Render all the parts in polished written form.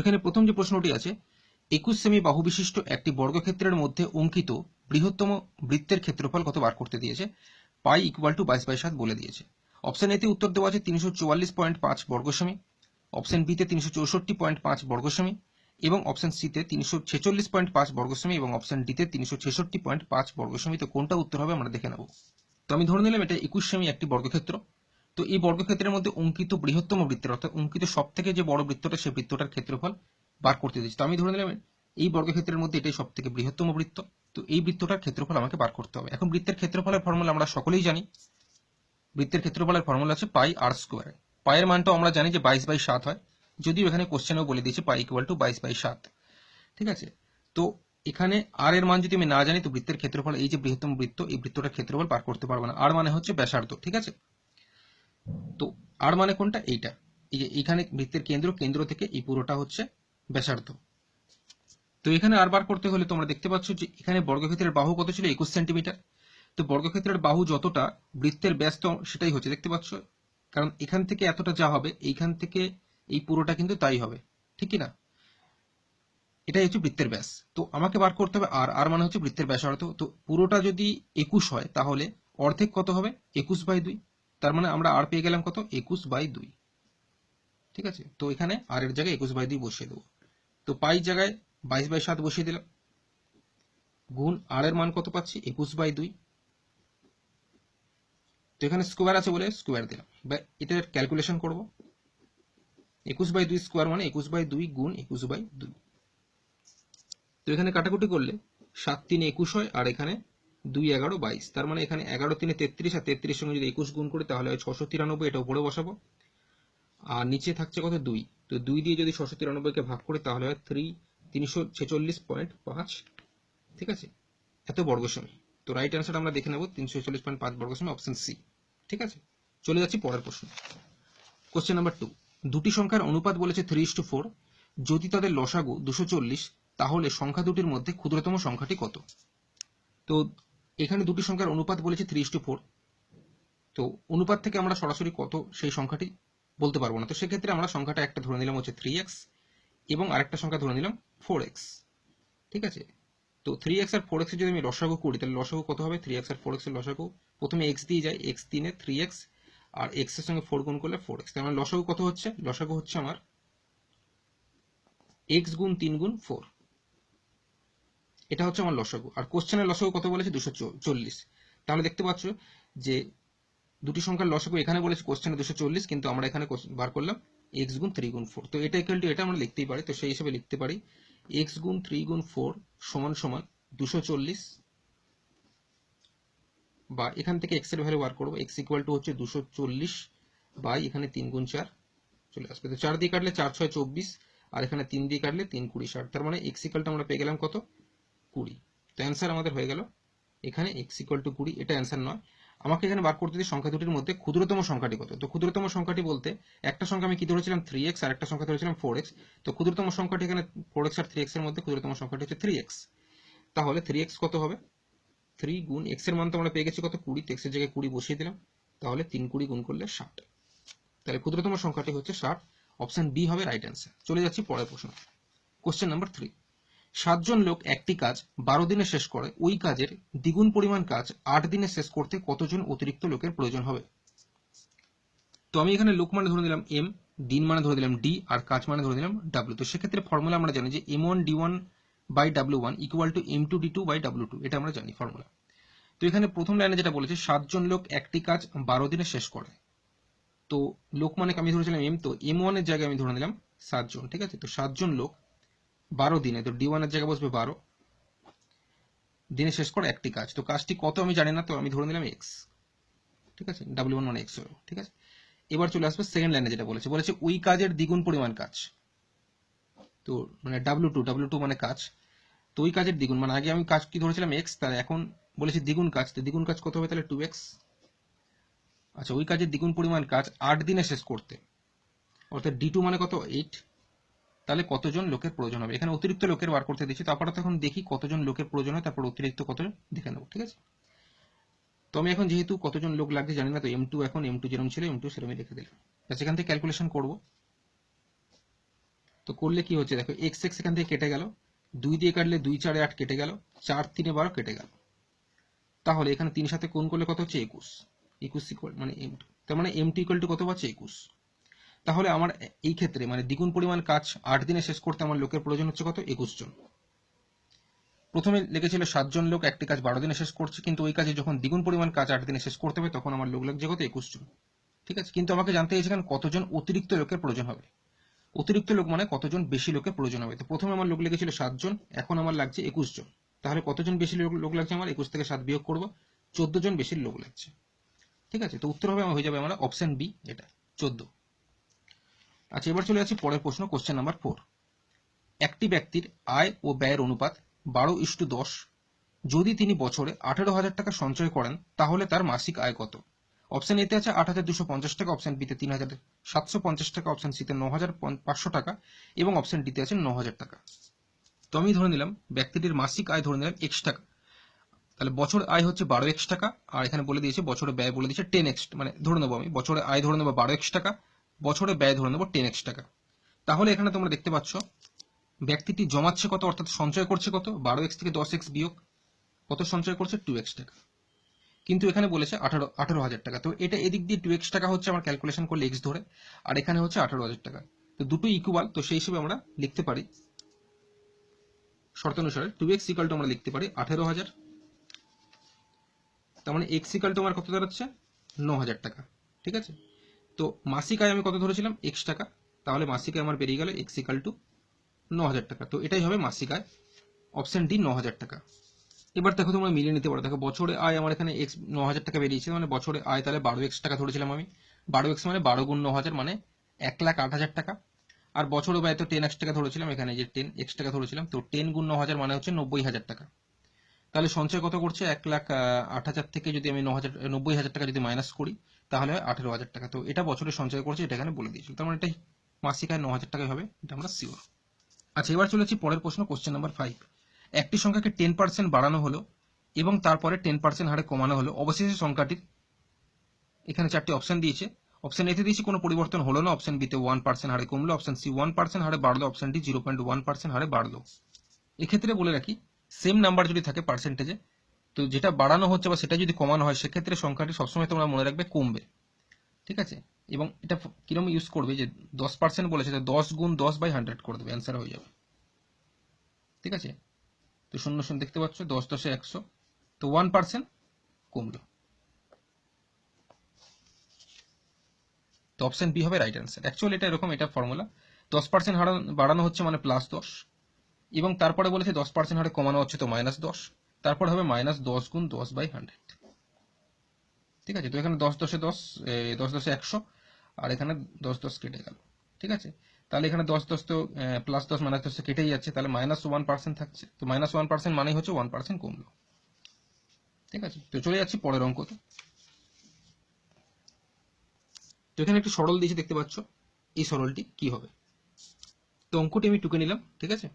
এখানে প্রথম যে প্রশ্নটি আছে, 21 সেমি বাহু বিশিষ্ট একটি বর্গক্ষেত্রের মধ্যে অঙ্কিত বৃহত্তম বৃত্তের ক্ষেত্রফল কত বার করতে দিয়েছে। পাই ইকুয়াল টু 22/7 বলে দিয়েছে। অপশন এতে উত্তর দেওয়া আছে 344.5 বর্গ সেমি, অপশন বিতে 364.5 বর্গ সেমি এবং অপশন সিতে 346.5 বর্গ সেমি এবং অপশন ডিতে 366.5 বর্গ সেমি। তো কোনটা উত্তর হবে আমরা দেখে নেব। তো আমি ধরে নিলাম এটা 21 সেমি একটি বর্গক্ষেত্র। তো এই বর্গক্ষেত্রের মধ্যে অঙ্কিত বৃহত্তম বৃত্তের অর্থাৎ অঙ্কিত সব থেকে যে বড় বৃত্তটা সেই বৃত্তটার ক্ষেত্রফল বার করতে দিচ্ছি। তো আমি ধরে নিলাম এই বর্গক্ষেত্রের মধ্যে এটাই সব থেকে বৃহত্তম বৃত্ত। তো এই বৃত্তটার ক্ষেত্রফল আমাকে বার করতে হবে। এখন বৃত্তের ক্ষেত্রফলের ফর্মুলা আমরা সকলেই জানি। বৃত্তের ক্ষেত্রফলের ফর্মুলা আছে পাই আর স্কোয়ার। পায়ের মানটাও আমরা জানি যে 22/7 হয়, যদিও এখানে কোশ্চেনেও বলে দিয়েছে পাই ইকুয়াল টু 22/7। ঠিক আছে। তো এখানে আর এর মান যদি আমি না জানি তো বৃত্তের ক্ষেত্রফল, এই যে বৃহত্তম বৃত্ত, এই বৃত্তটার ক্ষেত্রফল বার করতে পারবো না। আর মানে হচ্ছে ব্যাসার্ধ। ঠিক আছে। তো আর মানে কোনটা, এইটা, এই যে এখানে বৃত্তের কেন্দ্র থেকে এই পুরোটা হচ্ছে ব্যাসার্ধ। তো এখানে আর বার করতে হলে তোমরা দেখতে পাচ্ছ যে এখানে বর্গক্ষেত্রের বাহু কত ছিল, 21 সেন্টিমিটার। তো বর্গক্ষেত্রের বাহু যতটা বৃত্তের ব্যাস তো সেটাই হচ্ছে, দেখতে পাচ্ছ, কারণ এখান থেকে এতটা যা হবে এইখান থেকে এই পুরোটা কিন্তু তাই হবে, ঠিক কি না। এটাই হচ্ছে বৃত্তের ব্যাস। তো আমাকে বার করতে হবে আর, আর মানে হচ্ছে বৃত্তের ব্যাসার্ধ। তো পুরোটা যদি 21 হয় তাহলে অর্ধেক কত হবে, 21/2। তার মানে আমরা আর পেয়ে গেলাম কত, 21/2। ঠিক আছে। তো এখানে আর এর জায়গায় 21/2 বসিয়ে দেবো। তো পাই জায়গায় 22/7 বসিয়ে দিলাম, গুণ আর এর মান কত পাচ্ছি, 21/2। তো এখানে স্কোয়ার আছে বলে স্কোয়ার দিলাম, বা এটার ক্যালকুলেশন করব। 21/2 স্কোয়ার মানে 21/2 গুণ 21/2। তো এখানে কাটাকুটি করলে 7 3 21 হয়, আর এখানে 2 11 22। তার মানে এখানে 11 3 33, আর 33 সঙ্গে যদি 21 গুণ করি তাহলে হয় 693। এটা উপরে বসাবো, আর নিচে থাকছে কত, 2। তো 2 দিয়ে যদি 693 কে ভাগ করি তাহলে হয় 346.5। ঠিক আছে, এত বর্গ সেমি। তো রাইট অ্যান্সার আমরা দেখে নেব 346.5 বর্গ সেমি, অপশন সি। ঠিক আছে, চলে যাচ্ছি পরের প্রশ্ন। কোশ্চেন নাম্বার 2, দুটি সংখ্যার অনুপাত বলেছে 3:4। যদি তাদের লসাগু 240, তাহলে সংখ্যা দুটির মধ্যে ক্ষুদ্রতম সংখ্যাটি কত। তো এখানে দুটি সংখ্যার অনুপাত বলেছে 3:4। তো অনুপাত থেকে আমরা সরাসরি কত সেই সংখ্যাটি বলতে পারবো না। তো সেক্ষেত্রে আমরা সংখ্যাটা একটা ধরে নিলাম হচ্ছে 3x এবং আরেকটা সংখ্যা ধরে নিলাম 4x। ঠিক আছে। তো 3x আর 4x এর যদি আমি লসাগু করি তাহলে লসাগু কত হবে, 3x আর 4x এর লসাগু প্রথমে x দিয়ে যায়, x 3 এ 3x আর x এর সঙ্গে 4 গুণ করলে 4x। তার মানে লসাগু কত হচ্ছে, লসাগু হচ্ছে আমার x গুণ 3 গুণ 4। এটা হচ্ছে আমার লসাগু। আর কোশ্চেনের লসাগু কত বলেছে, 240। তাহলে দেখতে পাচ্ছ যে দুটি সংখ্যার লসাগু এখানে বলেছে কোশ্চেনে 240, কিন্তু আমরা এখানে বার করলাম x গুণ 3 গুণ 4। তো এটা ইকুয়াল টু এটা আমরা লিখতেই পারি। তো সেই হিসেবে লিখতে পারি x গুণ 3 গুণ 4 সমান সমান 240, বা এখান থেকে x এর ভ্যালু বার করবো, x ইকুয়াল টু হচ্ছে 240 বাই এখানে 3 গুণ 4 চলে আসবে। তো 4 দিয়ে কাটলে 4 6 24, আর এখানে 3 দিয়ে কাটলে 3 20 60। তার মানে x ইকুয়াল টু আমরা পেয়ে গেলাম কত, 20। তো অ্যান্সার আমাদের হয়ে গেল এখানে x ইকুয়াল টু 20। এটা অ্যান্সার নয়। আমাকে এখানে বার করতে দিই সংখ্যা দুটির মধ্যে ক্ষুদ্রতম সংখ্যাটি কত। তো ক্ষুদ্রতম সংখ্যাটি বলতে একটা সংখ্যা আমি কি ধরেছিলাম 3x, আর একটা সংখ্যা ধরেছিলাম 4x। তো ক্ষুদ্রতম সংখ্যাটি এখানে 4x আর 3x এর মধ্যে ক্ষুদ্রতম সংখ্যাটি হচ্ছে 3x। তাহলে 3x কত হবে, 3 গুণ x এর মান তো আমরা পেয়ে গেছি কত, 20। x এর জায়গায় 20 বসিয়ে দিলাম, তাহলে 3 20 গুণ করলে 60। তাহলে ক্ষুদ্রতম সংখ্যাটি হচ্ছে 60। অপশন বি হবে রাইট অ্যান্সার। চলে যাচ্ছি পরের প্রশ্ন। কোশ্চেন নাম্বার 3, 7 জন লোক একটি কাজ 12 দিনে শেষ করে, ওই কাজের দ্বিগুণ পরিমাণ কাজ 8 দিনে শেষ করতে কতজন অতিরিক্ত লোকের প্রয়োজন হবে। তো আমি এখানে লোক মানে ধরে দিলাম m, দিন মানে ধরে দিলাম d, আর কাজ মানে ধরে দিলাম w। তো সেক্ষেত্রে ফর্মুলা আমরা জানি যে m1 d1 by w1 equal to m2 d2 by w2। এটা আমরা জানি ফর্মুলা। তো এখানে প্রথম লাইনে যেটা বলেছে 7 জন লোক একটি কাজ 12 দিনে শেষ করে। তো লোক মানে আমি ধরেছিলাম m, তো m1 এর জায়গায় আমি ধরে নিলাম 7 জন। ঠিক আছে। তো 7 জন লোক 12 দিনে, তো d1 এর জায়গায় বসবে 12 দিনে শেষ করে একটি কাজ। তো কাজটি কত আমি জানি না, তো আমি ধরে নিলাম x। ঠিক আছে, w1 মানে x হলো। ঠিক আছে। এবার চলে আসবে সেকেন্ড লাইনে যেটা বলেছে, বলেছে ওই কাজের দ্বিগুণ পরিমাণ কাজ। তো মানে w2 মানে কাজ। তো ওই কাজের দ্বিগুণ মানে আগে আমি কাজ কি ধরেছিলাম x, তাহলে এখন বলেছে দ্বিগুণ কাজ। তো দ্বিগুণ কাজ কত হবে, তাহলে 2x। আচ্ছা, ওই কাজের দ্বিগুণ পরিমাণ কাজ 8 দিনে শেষ করতে, অর্থাৎ d2 মানে কত, 8। তাহলে কতজন লোকের প্রয়োজন হবে। এখানে অতিরিক্ত লোকের বার করতে দিচ্ছি। তারপরে তখন দেখি কতজন লোকের প্রয়োজন হয়, তারপর অতিরিক্ত কত দেখে নেবো। ঠিক আছে। তো আমি এখন যেহেতু কতজন লোক লাগছে জানি না, তো m2 এখন m2 যেরকম ছিল m2 সেরকমই রেখে দিলাম। সেখান থেকে ক্যালকুলেশন করব। তো করলে কি হচ্ছে দেখো, এক্স এক্স এখান থেকে কেটে গেল, 2 দিয়ে কাটলে 2 4 8 কেটে গেল, 4 3 12 কেটে গেল। তাহলে এখানে 3 সাথে কোণ করলে কত হচ্ছে 21, 21 ইকুয়াল মানে m2, তার মানে m2 ইকুয়াল টু কত পাচ্ছে 21। তাহলে আমার এই ক্ষেত্রে মানে দ্বিগুণ পরিমাণ কাজ 8 দিনে শেষ করতে আমার লোকের প্রয়োজন হচ্ছে কত 21 জন। প্রথমে লেগেছিল 7 জন লোক একটি কাজ 12 দিনে শেষ করছে, কিন্তু ওই কাজে যখন দ্বিগুণ পরিমাণ কাজ 8 দিনে শেষ করতে হবে তখন আমার লোক লাগছে কত 21 জন। ঠিক আছে, কিন্তু আমাকে জানতে চাইছিলেন কতজন অতিরিক্ত লোকের প্রয়োজন হবে। অতিরিক্ত লোক মানে কতজন বেশি লোকের প্রয়োজন হবে। তো প্রথমে আমার লোক লেগেছিল 7 জন, এখন আমার লাগছে 21 জন। তাহলে কতজন বেশি লোক লাগছে আমার, 21 থেকে 7 বিয়োগ করব, 14 জন বেশি লোক লাগছে। ঠিক আছে, তো উত্তর হবে আমার হয়ে যাবে আমার অপশন বি, এটা 14। আচ্ছা, এবার চলে যাচ্ছি পরের প্রশ্ন, কোশ্চেন নাম্বার 4। একটি ব্যক্তির আয় ও ব্যয়ের অনুপাত 12:10। যদি তিনি বছরে 18,000 টাকা সঞ্চয় করেন তাহলে তার মাসিক আয় কত? অপশন এতে আছে 8,250 টাকা, অপশন বিতে 3,750 টাকা, অপশন সিতে 9,500 টাকা এবং অপশন ডিতে আছে 9,000 টাকা। তো আমি ধরে নিলাম ব্যক্তিটির মাসিক আয় ধরে নিলাম x টাকা। তাহলে বছর আয় হচ্ছে 12x টাকা, আর এখানে বলে দিয়েছে বছরে ব্যয় বলে দিয়েছে 10x, মানে ধরে নেবো আমি বছরে আয় ধরে নেবো 12x টাকা, বছরে ব্যয় ধরে নেবো 10x টাকা। তাহলে এখানে তোমরা দেখতে পাচ্ছ ব্যক্তিটি জমাচ্ছে কত, অর্থাৎ সঞ্চয় করছে কত, 12x থেকে 10x বিয়োগ কত সঞ্চয় করছে 2x টাকা। কিন্তু এখানে বলেছে 18,000 টাকা, তো এটা এদিক দিয়ে 2x টাকা হচ্ছে আমার ক্যালকুলেশন করলে x ধরে, আর এখানে হচ্ছে 18,000 টাকা। তো দুটো ইকুয়াল, তো সেই হিসেবে আমরা লিখতে পারি শর্তানুসারে 2x ইকুয়াল টু আমরা লিখতে পারি 18,000। তার মানে x ইকুয়াল টু আমার কত দাঁড়াচ্ছে 9,000 টাকা। ঠিক আছে, তো মাসিক আয় আমি কত ধরেছিলাম x টাকা, তাহলে মাসিক আয় আমার বেরিয়ে গেল x ইকুয়াল টু 9,000 টাকা। তো এটাই হবে মাসিক আয়, অপশন ডি 9,000 টাকা। এবার দেখো তোমরা মিলিয়ে নিতে পারো, দেখো বছরে আয় আমার এখানে x 9,000 টাকা বেরিয়েছে, মানে বছরে আয় তাহলে 12x টাকা ধরেছিলাম আমি, 12x মানে 12 গুণ 9,000 মানে 1,08,000 টাকা। আর বছরে ব্যয় তো 10x টাকা ধরেছিলাম, এখানে যে 10x টাকা ধরেছিলাম, তো 10 গুণ 9,000 মানে হচ্ছে 90,000 টাকা। তাহলে সঞ্চয় কত করছে 1,08,000 থেকে যদি আমি 90,000 টাকা যদি মাইনাস করি তাহলে হয় 18,000 টাকা। তো এটা বছরে সঞ্চয় করছে, এটা এখানে বলে দিয়েছিল, তার মানে এটাই মাসিক আয় 9,000 টাকাই হবে, এটা আমরা শিওর। আচ্ছা, এবার চলেছি পরের প্রশ্ন, কোশ্চেন নাম্বার 5। একটি সংখ্যাকে 10% বাড়ানো হলো এবং তারপরে 10% হারে কমানো হলো, অবশেষে সংখ্যাটির এখানে 4টি অপশন দিয়েছে। অপশন এতে দিয়েছি কোনো পরিবর্তন হলো না, অপশন বিতে 1% হারে কমলো, অপশন সি 1% হারে বাড়লো, অপশন ডি 0.1% হারে বাড়লো। এক্ষেত্রে বলে রাখি সেম নাম্বার যদি থাকে পার্সেন্টেজে, তো যেটা বাড়ানো হচ্ছে বা সেটা যদি কমানো হয় সেক্ষেত্রে সংখ্যাটি সবসময় তোমরা মনে রাখবে কমবে। ঠিক আছে, এবং এটা কিরকম ইউজ করবে, যে 10% বলেছে, 10 গুণ 10/100 করে দেবে, অ্যান্সার হয়ে যাবে। ঠিক আছে, তো 0 দেখতে পাচ্ছ, 10 10 100, তো 1% কমলো। তো অপশন বি হবে রাইট অ্যান্সার। অ্যাকচুয়ালি এটা এরকম, এটা ফর্মুলা 10% হারে বাড়ানো হচ্ছে মানে +10, এবং তারপরে বলেছে 10% হারে কমানো হচ্ছে তো -10, তারপর হবে -10 গুণ 10/100। ঠিক আছে, তো এখানে 10 10 10 10 10 100, আর এখানে 10 10 কেটে গেল। ঠিক আছে, তাহলে এখানে 10 10 তো +10 -10 কেটেই যাচ্ছে, তাহলে -1% থাকছে, তো -1% মানেই হচ্ছে 1% কমলো। ঠিক আছে, তো চলে যাচ্ছি পরের অঙ্কতে। তো এখানে একটি সরল দিয়েছে দেখতে পাচ্ছ, এই সরলটি কি হবে। তো অঙ্কটি আমি টুকে নিলাম। ঠিক আছে,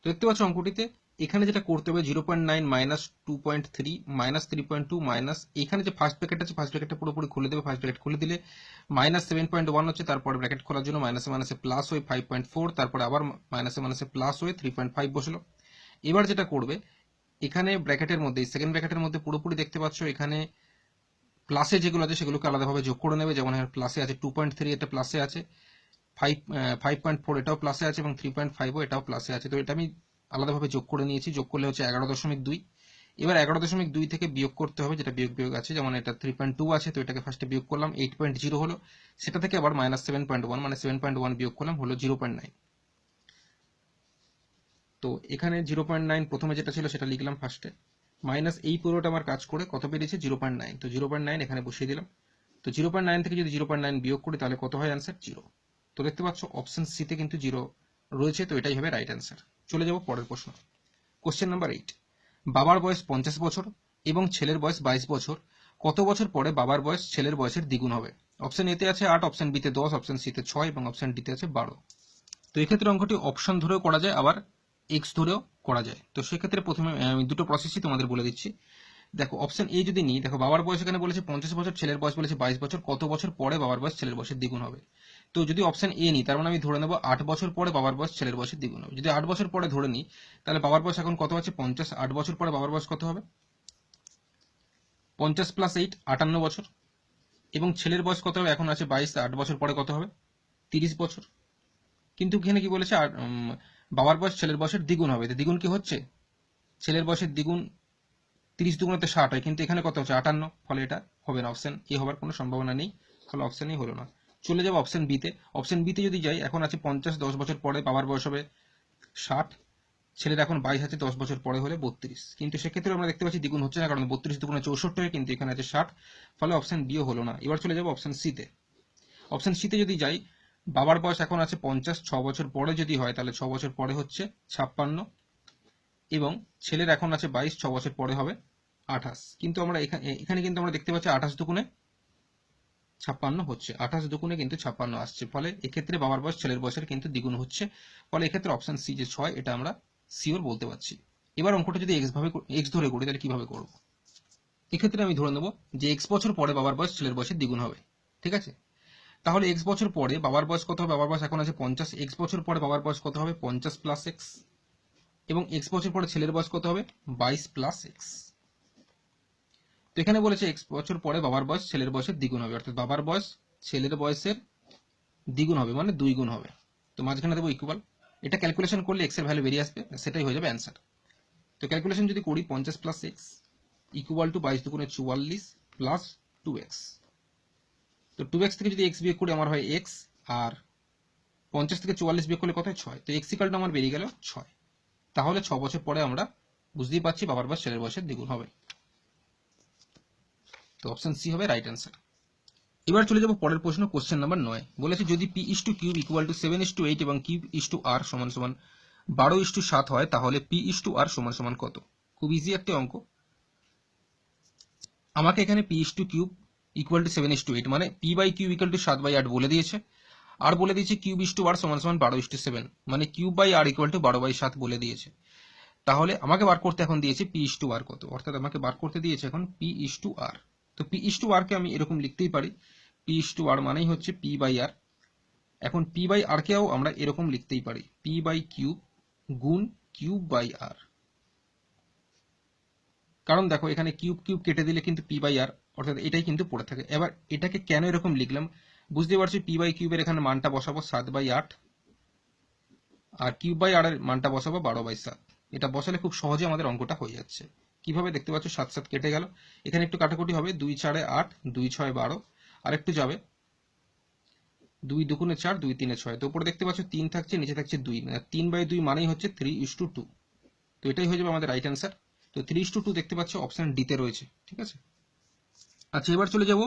তো দেখতে পাচ্ছ অঙ্কটিতে এখানে যেটা করতে হবে 0.9 মাইনাস 2.3 মাইনাস 3.2 মাইনাস, এখানে যে ফার্স্ট ব্র্যাকেট আছে ফার্স্ট ব্র্যাকেটটা পুরোপুরি খুলে দেবে, ফার্স্ট ব্র্যাকেট খুলে দিলে -7.1 হচ্ছে, তারপরে ব্র্যাকেট খোলার জন্য মাইনাসে মাইনাসে প্লাস হয়ে 5.4, তারপরে আবার মাইনাসে মাইনাসে প্লাস হয়ে 3.5 বসলো। এবার যেটা করবে এখানে ব্র্যাকেটের মধ্যে, সেকেন্ড ব্র্যাকেটের মধ্যে পুরোপুরি দেখতে পাচ্ছ এখানে প্লাসে যেগুলো আছে সেগুলোকে আলাদাভাবে যোগ করে নেবে, যেমন এখানে প্লাসে আছে 2.3, এটা প্লাসে আছে 5.4, এটাও প্লাসে আছে, এবং 3.5 এটাও প্লাসে আছে। তো এটা আমি আলাদাভাবে যোগ করে নিয়েছি, যোগ করলে হচ্ছে 11.2। এবার 11.2 থেকে বিয়োগ করতে হবে, যেটা বিয়োগ আছে, যেমন এটা 3.2 আছে, তো এটাকে ফার্স্টে বিয়োগ করলাম, 8.0 হলো, সেটা থেকে আবার -7.1 মানে 7.1 বিয়োগ করলাম, হলো 0.9। তো এখানে 0.9 প্রথমে যেটা ছিল সেটা লিখলাম ফার্স্টে, মাইনাস এই পুরোটা আমার কাজ করে কত বেরিয়েছে 0.9, তো 0.9 এখানে বসিয়ে দিলাম। তো 0.9 থেকে যদি 0.9 বিয়োগ করি তাহলে কত হয় অ্যান্সার 0। তো দেখতে পাচ্ছ অপশন সিতে কিন্তু 0 রয়েছে, তো এটাই হবে রাইট অ্যান্সার। চলে যাব পরের প্রশ্ন, কোশ্চেন নাম্বার 8। বাবার বয়স 50 বছর এবং ছেলের বয়স 22 বছর, কত বছর পরে বাবার বয়স ছেলের বয়সের দ্বিগুণ হবে? অপশন এতে আছে 8, অপশন বিতে 10, অপশন সিতে 6 এবং অপশন ডিতে আছে 12। তো এক্ষেত্রে অঙ্কটি অপশন ধরেও করা যায়, আবার এক্স ধরেও করা যায়। তো সেক্ষেত্রে প্রথমে আমি দুটো প্রসেসই তোমাদের বলে দিচ্ছি। দেখো অপশন এ যদি নিই, দেখো বাবার বয়স এখানে বলেছে 50 বছর, ছেলের বয়স বলেছে 22 বছর, কত বছর পরে বাবার বয়স ছেলের বয়সের দ্বিগুণ হবে? তো যদি অপশন এ নিই তার মানে আমি ধরে নেব 8 বছর পরে বাবার বয়স ছেলের বয়সের দ্বিগুণ হবে। যদি 8 বছর পরে ধরে নিই তাহলে বাবার বয়স এখন কত আছে 50, 8 বছর পরে বাবার বয়স কত হবে 50 + 8 58 বছর, এবং ছেলের বয়স কত হবে এখন আছে 22, 8 বছর পরে কত হবে 30 বছর। কিন্তু এখানে কি বলেছে বাবার বয়স ছেলের বয়সের দ্বিগুণ হবে, তো দ্বিগুণ কি হচ্ছে ছেলের বয়সের দ্বিগুণ 30 দুগুণে 60 হয়, কিন্তু এখানে কত হচ্ছে 58, ফলে এটা হবে না, অপশন এ হবার কোনো সম্ভাবনা নেই, ফলে অপশন এ হলো না। চলে যাবো অপশন বি তে। অপশন বি তে যদি যাই এখন আছে 50, 10 বছর পরে বাবার বয়স হবে 60, ছেলের এখন 22 আছে, 10 বছর পরে হলে 32, কিন্তু সেক্ষেত্রে আমরা দেখতে পাচ্ছি দ্বিগুণ হচ্ছে না, কারণ 32 দুগুণে 64 হয়, কিন্তু এখানে আছে 60, ফলে অপশন বিও হলো না। এবার চলে যাবো অপশন সি তে। অপশন সি তে যদি যাই বাবার বয়স এখন আছে 50, 6 বছর পরে যদি হয় তাহলে 6 বছর পরে হচ্ছে 56, এবং ছেলের এখন আছে 22, 6 বছর পরে হবে 28, কিন্তু আমরা এখানে কিন্তু আমরা দেখতে পাচ্ছি 28 দুগুণে 56 হচ্ছে, 28 দুগুণে কিন্তু 56 আসছে, ফলে এক্ষেত্রে বাবার বয়স ছেলের বয়সের কিন্তু দ্বিগুণ হচ্ছে, ফলে এক্ষেত্রে অপশন সি যে 6 এটা আমরা শিওর বলতে পারছি। এবার অঙ্কটা যদি এক্স ধরে করি তাহলে কিভাবে করব? এক্ষেত্রে আমি ধরে নেব যে এক্স বছর পরে বাবার বয়স ছেলের বয়সের দ্বিগুণ হবে, ঠিক আছে? তাহলে এক্স বছর পরে বাবার বয়স কত হবে, বাবার বয়স এখন আছে 50, এক্স বছর পরে বাবার বয়স কত হবে 50 + x, এবং এক্স বছর পরে ছেলের বয়স কত হবে 22 + x। তো এখানে বলেছে এক্স বছর পরে বাবার বয়স ছেলের বয়সের দ্বিগুণ হবে, অর্থাৎ বাবার বয়স ছেলের বয়সের দ্বিগুণ হবে মানে 2 গুণ হবে। তো মাঝখানে দেবো ইকুয়াল, এটা ক্যালকুলেশন করলে এক্স এর ভ্যালু বেরিয়ে আসবে, সেটাই হয়ে যাবে অ্যান্সার। তো ক্যালকুলেশন যদি করি 50 + x ইকুয়াল টু 22 দুগুণে 44 প্লাস 2x। তো 2x থেকে যদি x বিয়োগ করি আমার হয় x, আর 50 থেকে 44 বিয়োগ করলে কত হয় 6, তো x ইকুয়ালটা আমার বেরিয়ে গেল 6। তাহলে 6 বছর পরে আমরা বুঝতেই পারছি বাবার বয়স ছেলের বয়সের দ্বিগুণ হবে। তো অপশন সি হবে রাইট অ্যান্সার। এবার চলে যাব পরের প্রশ্ন, কোশ্চেন নাম্বার 9। বলেছে যদি p/q = 7:8 এবং q/r = 12:7 হয় তাহলে p/r = কত? খুব ইজি একটা অঙ্ক। আমাকে এখানে p/q = 7:8 মানে p/q = 7/8 বলে দিয়েছে, আর বলে দিয়েছে q/r = 12:7, মানে q/r = 12/7 বলে দিয়েছে। তাহলে আমাকে বার করতে এখন দিয়েছে p/r কত, অর্থাৎ আমাকে বার করতে দিয়েছে এখন p/r। তো p/r কে আমি এরকম লিখতেই পারি, p/r মানেই হচ্ছে p/r। এখন p/r কেও আমরা এরকম লিখতেই পারি p/q গুণ q/r, কারণ দেখো এখানে কিউব কিউব কেটে দিলে কিন্তু p/r, অর্থাৎ এটাই কিন্তু পড়ে থাকে। এবার এটাকে কেন এরকম লিখলাম বুঝতে পারছি, p/q এর এখানে মানটা বসাবো 7/8, আর q/r এর মানটা বসাবো 12/7। এটা বসালে খুব সহজে আমাদের অঙ্কটা হয়ে যাচ্ছে। কিভাবে দেখতে পাচ্ছ 7 7 কেটে গেল, এখানে একটু কাটাকুটি হবে, 2 4 8, 2 6 12, আর একটু যাবে 2 দুগুণে 4, 2 3 6। তো উপরে দেখতে পাচ্ছ 3 থাকছে, নিচে থাকছে 2, 3/2 মানেই হচ্ছে 3:2। তো এটাই হয়ে যাবে আমাদের রাইট অ্যান্সার। তো 3:2 দেখতে পাচ্ছ অপশন ডি তে রয়েছে, ঠিক আছে। আচ্ছা এবার চলে যাব